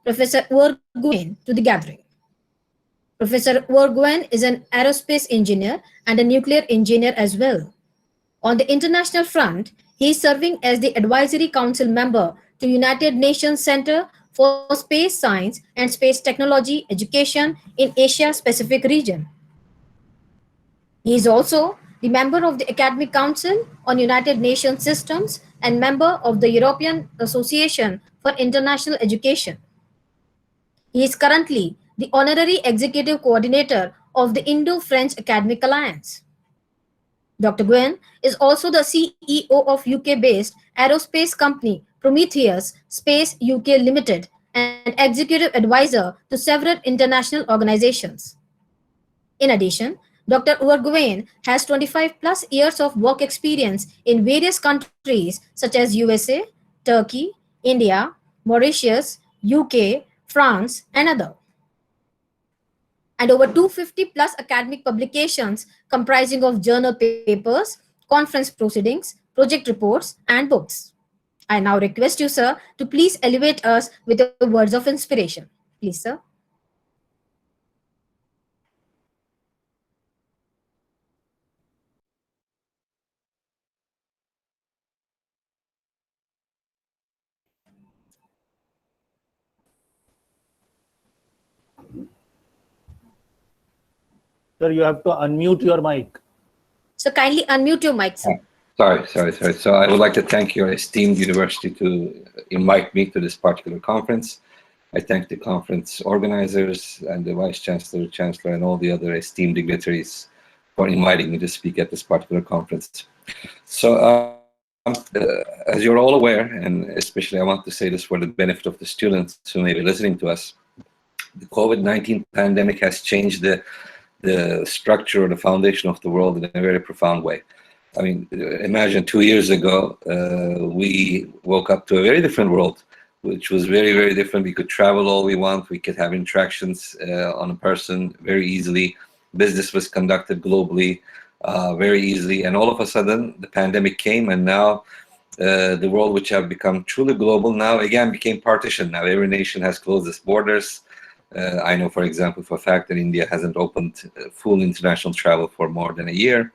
Professor Ugur Guven to the gathering. Professor Ugur Guven is an aerospace engineer and a nuclear engineer as well. On the international front, he is serving as the Advisory Council member to United Nations Center for Space Science and Space Technology Education in Asia Pacific region. He is also the member of the Academic Council on United Nations Systems and member of the European Association for International Education. He is currently the honorary executive coordinator of the Indo-French Academic Alliance. Dr. Gwen is also the CEO of UK-based aerospace company Prometheus Space UK Limited and executive advisor to several international organizations. In addition, Dr. Ugur Guven has 25 plus years of work experience in various countries such as USA, Turkey, India, Mauritius, UK, France, and other, and over 250 plus academic publications comprising of journal papers, conference proceedings, project reports, and books. I now request you, sir, to please elevate us with your words of inspiration. Please, sir. Sir, you have to unmute your mic. So kindly unmute your mic, sir. Sorry. So I would like to thank your esteemed university to invite me to this particular conference. I thank the conference organizers and the Vice Chancellor, Chancellor, and all the other esteemed dignitaries for inviting me to speak at this particular conference. So as you're all aware, and especially I want to say this for the benefit of the students who may be listening to us, the COVID-19 pandemic has changed the structure or the foundation of the world in a very profound way. I mean, imagine 2 years ago, we woke up to a very different world, which was very, very different. We could travel all we want. We could have interactions on a person very easily. Business was conducted globally very easily. And all of a sudden, the pandemic came, and now the world, which have become truly global, now again became partitioned. Now every nation has closed its borders. I know, for example, for a fact that India hasn't opened full international travel for more than a year.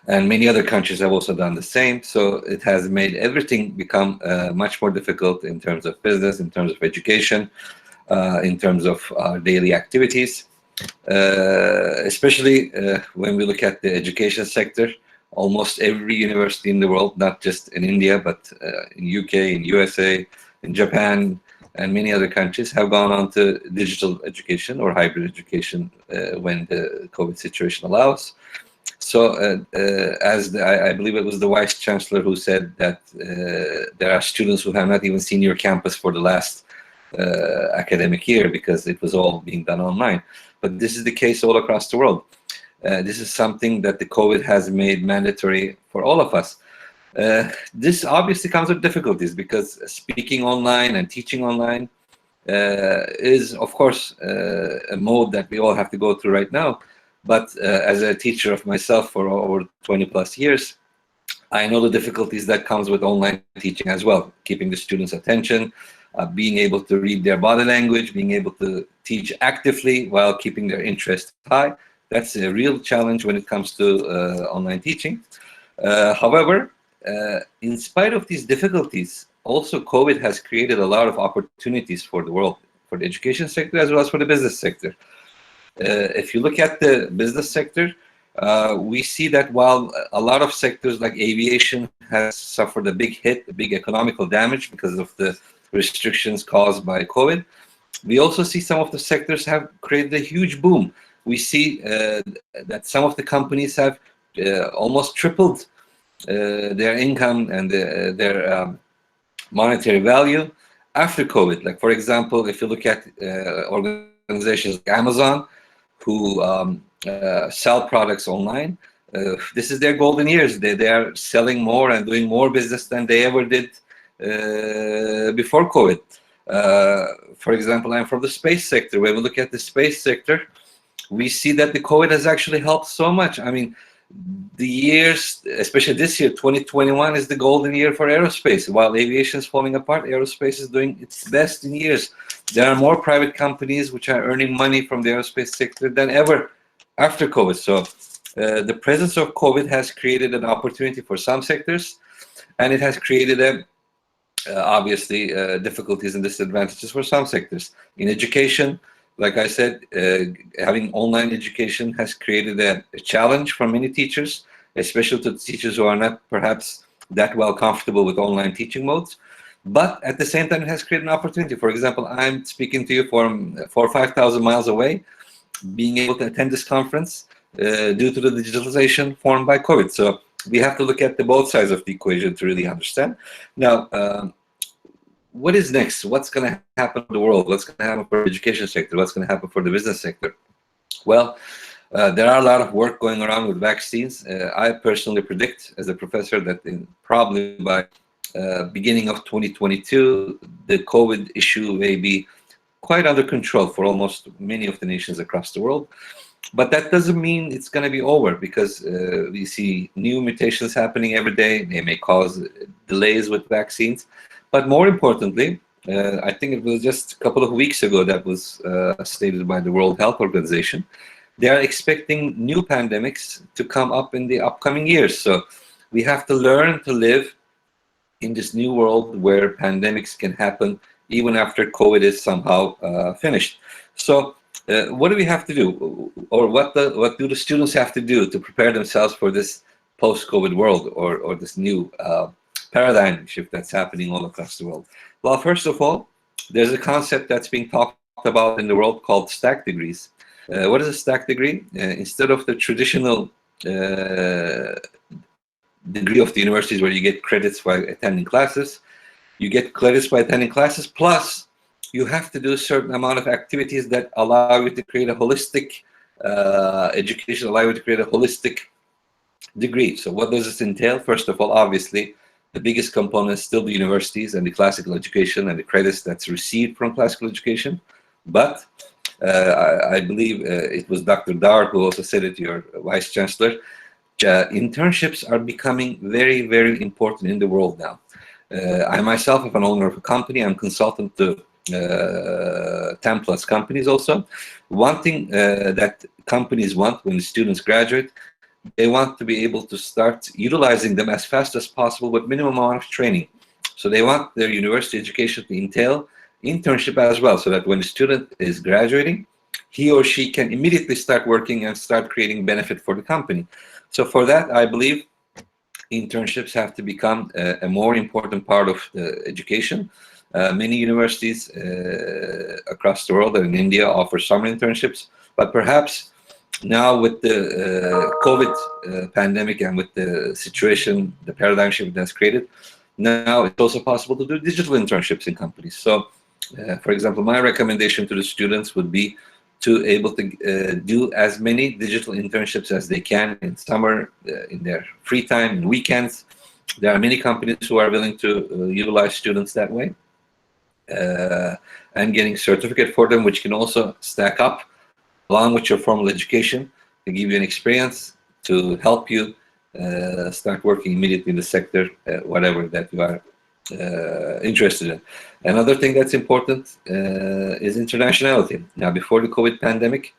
And many other countries have also done the same. So it has made everything become much more difficult in terms of business, in terms of education, in terms of daily activities. Especially when we look at the education sector, almost every university in the world, not just in India, but in UK, in USA, in Japan, and many other countries have gone on to digital education or hybrid education when the COVID situation allows. So I believe it was the Vice Chancellor who said that there are students who have not even seen your campus for the last academic year because it was all being done online. But this is the case all across the world. This is something that the COVID has made mandatory for all of us. This obviously comes with difficulties because speaking online and teaching online is, of course, a mode that we all have to go through right now. But as a teacher of myself for over 20 plus years, I know the difficulties that comes with online teaching as well, keeping the students' attention, being able to read their body language, being able to teach actively while keeping their interest high. That's a real challenge when it comes to online teaching. However, in spite of these difficulties, also COVID has created a lot of opportunities for the world, for the education sector as well as for the business sector. If you look at the business sector, we see that while a lot of sectors like aviation has suffered a big hit, a big economical damage because of the restrictions caused by COVID, we also see some of the sectors have created a huge boom. We see that some of the companies have almost tripled their income and their monetary value after COVID. Like, for example, if you look at organizations like Amazon, who sell products online, this is their golden years. They are selling more and doing more business than they ever did before COVID. For example, I'm from the space sector. When we look at the space sector, we see that the COVID has actually helped so much. I mean, the years, especially this year, 2021, is the golden year for aerospace. While aviation is falling apart, aerospace is doing its best in years. There are more private companies which are earning money from the aerospace sector than ever after COVID. So the presence of COVID has created an opportunity for some sectors, and it has created obviously difficulties and disadvantages for some sectors. In education, like I said, having online education has created a challenge for many teachers, especially to teachers who are not perhaps that well comfortable with online teaching modes. But at the same time, it has created an opportunity. For example, I'm speaking to you from 4,000 or 5,000 miles away, being able to attend this conference due to the digitalization formed by COVID. So we have to look at the both sides of the equation to really understand. Now, what is next? What's going to happen to the world? What's going to happen for the education sector? What's going to happen for the business sector? Well, there are a lot of work going around with vaccines. I personally predict, as a professor, that probably by beginning of 2022, the COVID issue may be quite under control for almost many of the nations across the world. But that doesn't mean it's going to be over, because we see new mutations happening every day. They may cause delays with vaccines. But more importantly, I think it was just a couple of weeks ago that was stated by the World Health Organization. They are expecting new pandemics to come up in the upcoming years. So we have to learn to live in this new world where pandemics can happen even after COVID is somehow finished. So what do we have to do, or what do the students have to do to prepare themselves for this post-COVID world, or this new paradigm shift that's happening all across the world? Well, first of all, there's a concept that's being talked about in the world called stack degrees. What is a stack degree? Instead of the traditional degree of the universities where you get credits by attending classes, you get credits by attending classes, plus you have to do a certain amount of activities that allow you to create a holistic education, allow you to create a holistic degree. So what does this entail? First of all, obviously, the biggest component is still the universities and the classical education and the credits that's received from classical education. But I believe it was Dr. Dar who also said it, your vice chancellor, internships are becoming very, very important in the world now. I myself am an owner of a company. I'm consultant to 10 plus companies also. One thing that companies want when students graduate, they want to be able to start utilizing them as fast as possible with minimum amount of training. So they want their university education to entail internship as well, so that when the student is graduating, he or she can immediately start working and start creating benefit for the company. So for that, I believe internships have to become a more important part of the education. Many universities across the world and in India offer summer internships, but perhaps now with the COVID pandemic and with the situation, the paradigm shift that's created, now it's also possible to do digital internships in companies. So, for example, my recommendation to the students would be to able to do as many digital internships as they can in summer, in their free time, in weekends. There are many companies who are willing to utilize students that way, and getting certificate for them, which can also stack up along with your formal education to give you an experience to help you start working immediately in the sector, whatever that you are interested in. Another thing that's important is internationality. Now, before the COVID pandemic,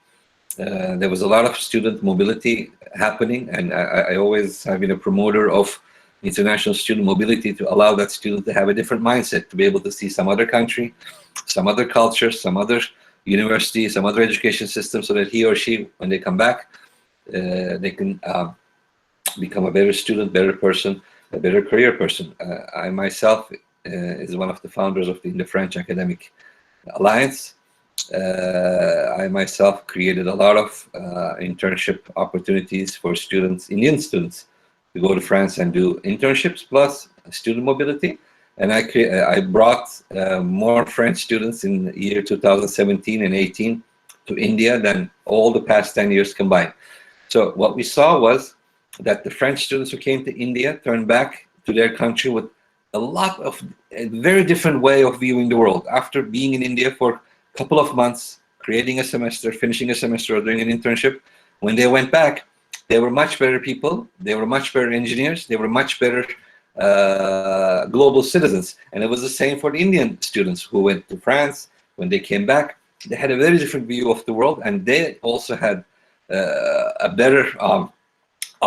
there was a lot of student mobility happening, and I always have been a promoter of international student mobility to allow that student to have a different mindset, to be able to see some other country, some other culture, some other university, some other education system, so that he or she, when they come back, they can become a better student, better person, a better career person. I myself is one of the founders of the Indo-French Academic Alliance. I myself created a lot of internship opportunities for students, Indian students, to go to France and do internships plus student mobility. And I brought more French students in the year 2017 and 18 to India than all the past 10 years combined. So what we saw was that the French students who came to India turned back to their country with a very different way of viewing the world. After being in India for a couple of months, creating a semester, finishing a semester, or doing an internship, when they went back, They were much better people. They were much better engineers. They were much better global citizens. And it was the same for the Indian students who went to France. When they came back, they had a very different view of the world, and they also had a better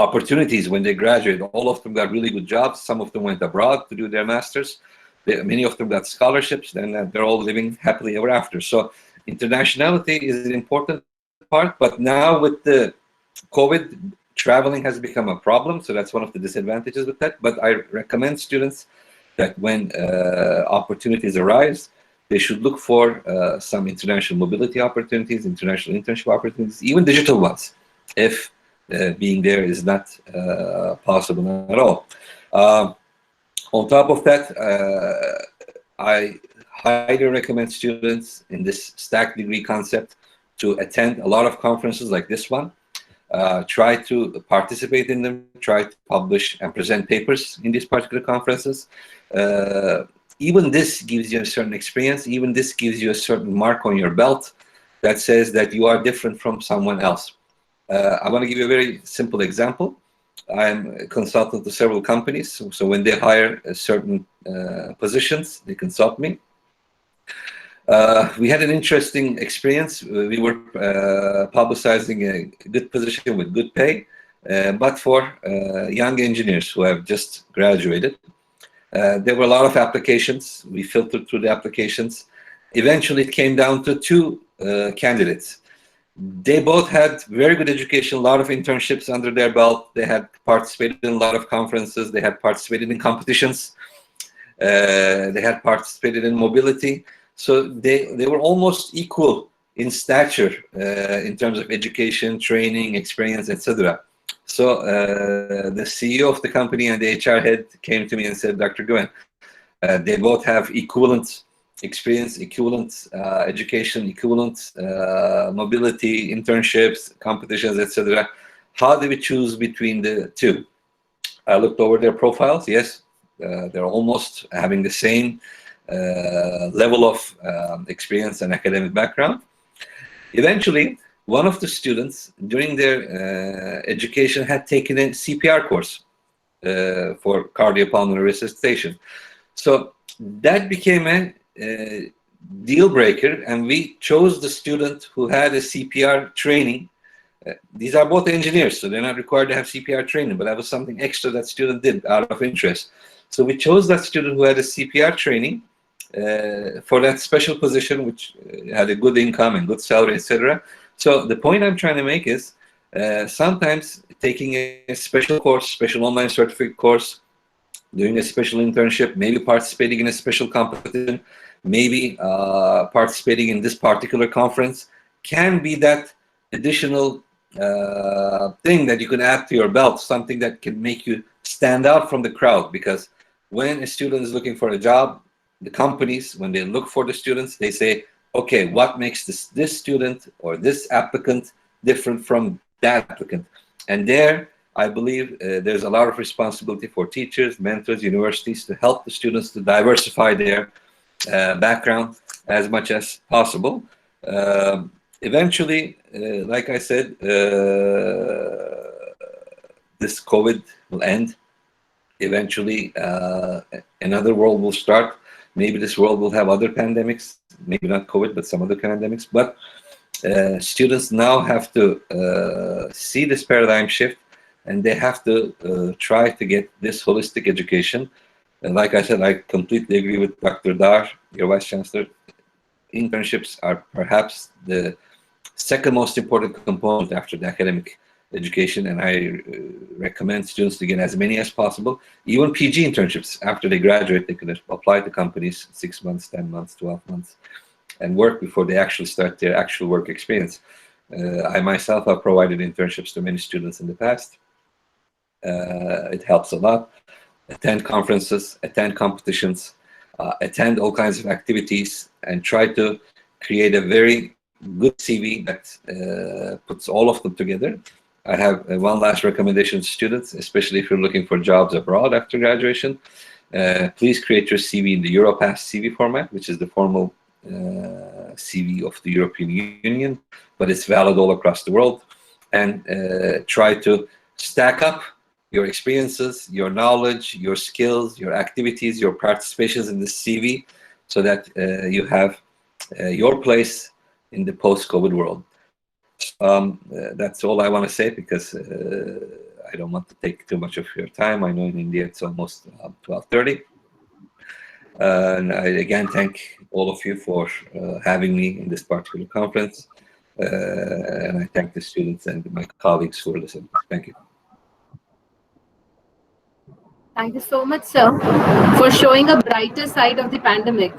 opportunities when they graduated. All of them got really good jobs. Some of them went abroad to do their masters. Many of them got scholarships, and they're all living happily ever after. So internationality is an important part, but now with the COVID, traveling has become a problem, so that's one of the disadvantages with that. But I recommend students that when opportunities arise, they should look for some international mobility opportunities, international internship opportunities, even digital ones, if being there is not possible at all. On top of that, I highly recommend students in this stacked degree concept to attend a lot of conferences like this one. Try to participate in them, try to publish and present papers in these particular conferences. Even this gives you a certain experience, even this gives you a certain mark on your belt that says that you are different from someone else. I want to give you a very simple example. I'm a consultant to several companies, so when they hire certain positions, they consult me. We had an interesting experience. We were publicizing a good position with good pay, but for young engineers who have just graduated. There were a lot of applications. We filtered through the applications. Eventually, it came down to two candidates. They both had very good education, a lot of internships under their belt. They had participated in a lot of conferences. They had participated in competitions. They had participated in mobility. So they were almost equal in stature in terms of education, training, experience, etc. So the CEO of the company and the HR head came to me and said, Dr. Guven, they both have equivalent experience, equivalent education, equivalent mobility, internships, competitions, etc. How do we choose between the two? I looked over their profiles. Yes, they're almost having the same level of experience and academic background. Eventually, one of the students during their education had taken a CPR course for cardiopulmonary resuscitation. So that became a deal breaker, and we chose the student who had a CPR training. These are both engineers, so they're not required to have CPR training, but that was something extra that student did out of interest. So we chose that student who had a CPR training for that special position, which had a good income and good salary, etc. So the point I'm trying to make is sometimes taking a special course, special online certificate course, doing a special internship, maybe participating in a special competition, maybe participating in this particular conference can be that additional thing that you can add to your belt, something that can make you stand out from the crowd. Because when a student is looking for a job, the companies, when they look for the students, they say, okay, what makes this student or this applicant different from that applicant? And there, I believe there's a lot of responsibility for teachers, mentors, universities to help the students to diversify their background as much as possible. Eventually, like I said, this COVID will end. Eventually, another world will start. Maybe this world will have other pandemics, maybe not COVID, but some other pandemics. But students now have to see this paradigm shift, and they have to try to get this holistic education. And like I said, I completely agree with Dr. Dar, your Vice Chancellor. Internships are perhaps the second most important component after the academic education, and I recommend students to get as many as possible. Even PG internships, after they graduate, they can apply to companies 6 months, 10 months, 12 months, and work before they actually start their actual work experience. I myself have provided internships to many students in the past. It helps a lot. Attend conferences, attend competitions, attend all kinds of activities, and try to create a very good CV that puts all of them together. I have one last recommendation to students, especially if you're looking for jobs abroad after graduation. Please create your CV in the Europass CV format, which is the formal CV of the European Union, but it's valid all across the world. and try to stack up your experiences, your knowledge, your skills, your activities, your participations in the CV, so that you have your place in the post-COVID world. That's all I want to say, because I don't want to take too much of your time. I know in India it's almost 12:30. And I again thank all of you for having me in this particular conference. And I thank the students and my colleagues who are listening. Thank you. Thank you so much, sir, for showing a brighter side of the pandemic